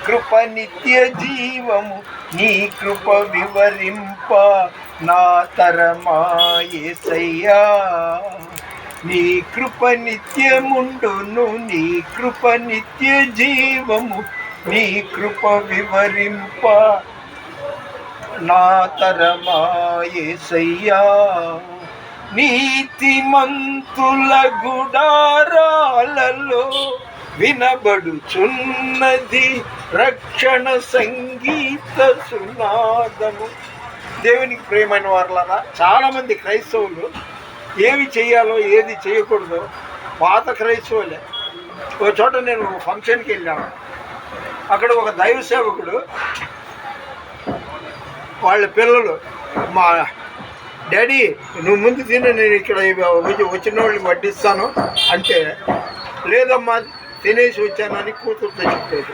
కృప నిత్య జీవము, నీ కృప వివరింప నా తరమా యేసయ్యా. నీ కృప నిత్యముండును, నీ కృప నిత్య జీవము, నీ కృప వివరింప నా తరమా యేసయ్యా. నీతిమంతుల గుడారాలలో వినబడుచున్నది రక్షణ సంగీత సునాదము. దేవునికి ప్రియమైన వారులారా, చాలామంది క్రైస్తవులు ఏమి చేయాలో ఏది చేయకూడదో పాత క్రైస్తవులే. ఒక చోట నేను ఫంక్షన్కి వెళ్ళాను. అక్కడ ఒక దైవ సేవకుడు వాళ్ళ పిల్లలు, మా డాడీ నువ్వు ముందు తిని నేను ఇక్కడ వచ్చిన వాళ్ళకి వడ్డిస్తాను అంటే, లేదమ్మా తినేసి వచ్చానని కూతురుతో చెప్పేది.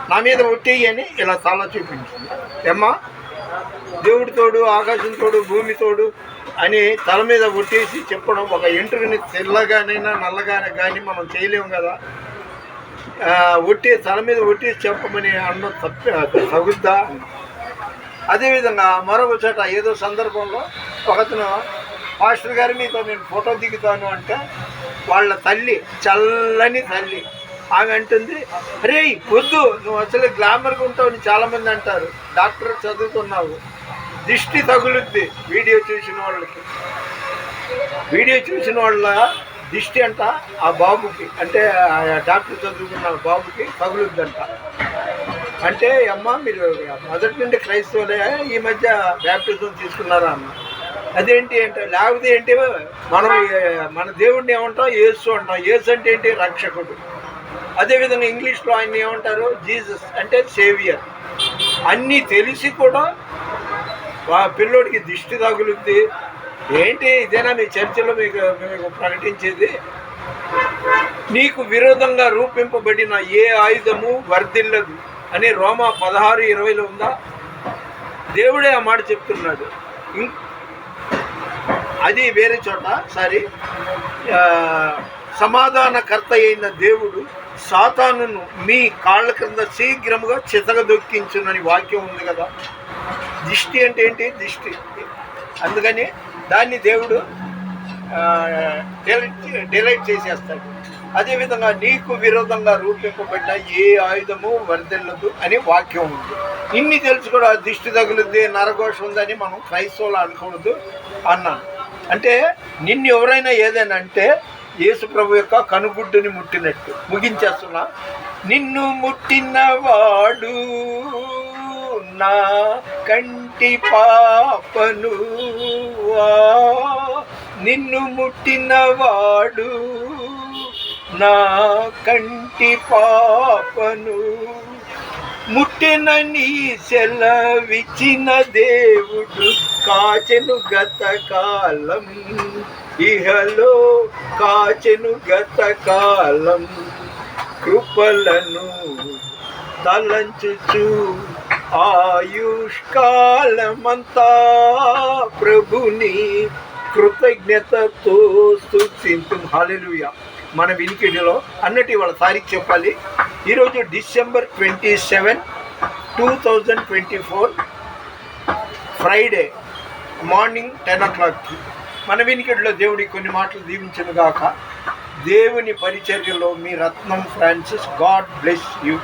నా మీద ఒట్టేయని ఇలా తల చూపించింది. ఏమ్మా దేవుడి తోడు, ఆకాశం తోడు, భూమి తోడు అని తల మీద ఒట్టేసి చెప్పడం, ఒక ఎంట్రుని తెల్లగానైనా నల్లగానే కానీ మనం చేయలేము కదా. తల మీద ఒట్టేసి చెప్పమని అన్నం తగుద్దా? అదేవిధంగా మరొక చోట ఏదో సందర్భంలో ఒకతను, మాస్టర్ గారు మీతో నేను ఫోటో దిగుతాను అంటే, వాళ్ళ తల్లి, చల్లని తల్లి, ఆమె అంటుంది, అరే వద్దు, నువ్వు అసలు గ్లామర్గా ఉంటావు అని చాలామంది అంటారు. డాక్టర్ చదువుతున్నావు, దిష్టి తగులుద్ది. వీడియో చూసిన వాళ్ళ దిష్టి అంట ఆ బాబుకి, అంటే డాక్టర్ చదువుకున్న బాబుకి తగులుద్దంట. అంటే అమ్మ మీరు మొదటి నుండి క్రైస్తవులే, ఈ మధ్య బ్యాప్టిజం తీసుకున్నారా అన్న. అదేంటి అంటే, లేకపోతే ఏంటి, మనం మన దేవుడిని ఏమంటాం, యేసు అంటాం. యేసు అంటే ఏంటి, రక్షకుడు. అదేవిధంగా ఇంగ్లీష్లో ఆయన ఏమంటారు, జీసస్ అంటే సేవియర్. అన్నీ తెలిసి కూడా పిల్లోడికి దిష్టి తగులుద్ది. ఏంటి ఇదేనా మీ చర్చలో మీకు ప్రకటించేది? నీకు విరోధంగా రూపింపబడిన ఏ ఆయుధము వర్ధిల్లదు అని రోమా 16:20 ఉందా? దేవుడే ఆ మాట చెప్తున్నాడు. అది వేరే చోట సమాధానకర్త అయిన దేవుడు సాతానును మీ కాళ్ళ క్రింద శీఘ్రముగా చితగదొక్కించునని వాక్యం ఉంది కదా. దిష్టి అంటే ఏంటి, దిష్టి. అందుకని దాన్ని దేవుడు డిలైట్ చేసేస్తాడు. అదేవిధంగా నీకు విరోధంగా రూపింపబడిన ఏ ఆయుధము వర్ధిల్లదు అని వాక్యం ఉంది. ఇన్ని తెలుసు కూడా దిష్టి తగులుద్ది, నరఘోష ఉందని మనం క్రైస్తవులు అనకూడదు అన్నాను. అంటే నిన్ను ఎవరైనా ఏదైనా అంటే యేసు ప్రభు యొక్క కనుగుడ్డుని ముట్టినట్టు. ముగించేస్తున్నా. నిన్ను ముట్టినవాడు నా కంటి పాపను, నిన్ను ముట్టినవాడు నా కంటి పాపను, ముట్టినని సెలవిచ్చిన దేవుడు కాచెను గతకాలం, ఇహలో కాచెను గతకాలం, కృపలను తలంచుచు ఆయుష్కాలమంతా ప్రభుని కృతజ్ఞతతో స్తుతింతు. హల్లెలూయా. మన వినికిడిలో అన్నట్టు వాళ్ళ తారీఖు చెప్పాలి. ఈరోజు December 27, 2024 ఫ్రైడే మార్నింగ్ 10 o'clock. మన వినికిడిలో దేవుడి కొన్ని మాటలు దీవించును గాక. దేవుని పరిచర్యలో మీ రత్నం ఫ్రాన్సిస్. God bless you.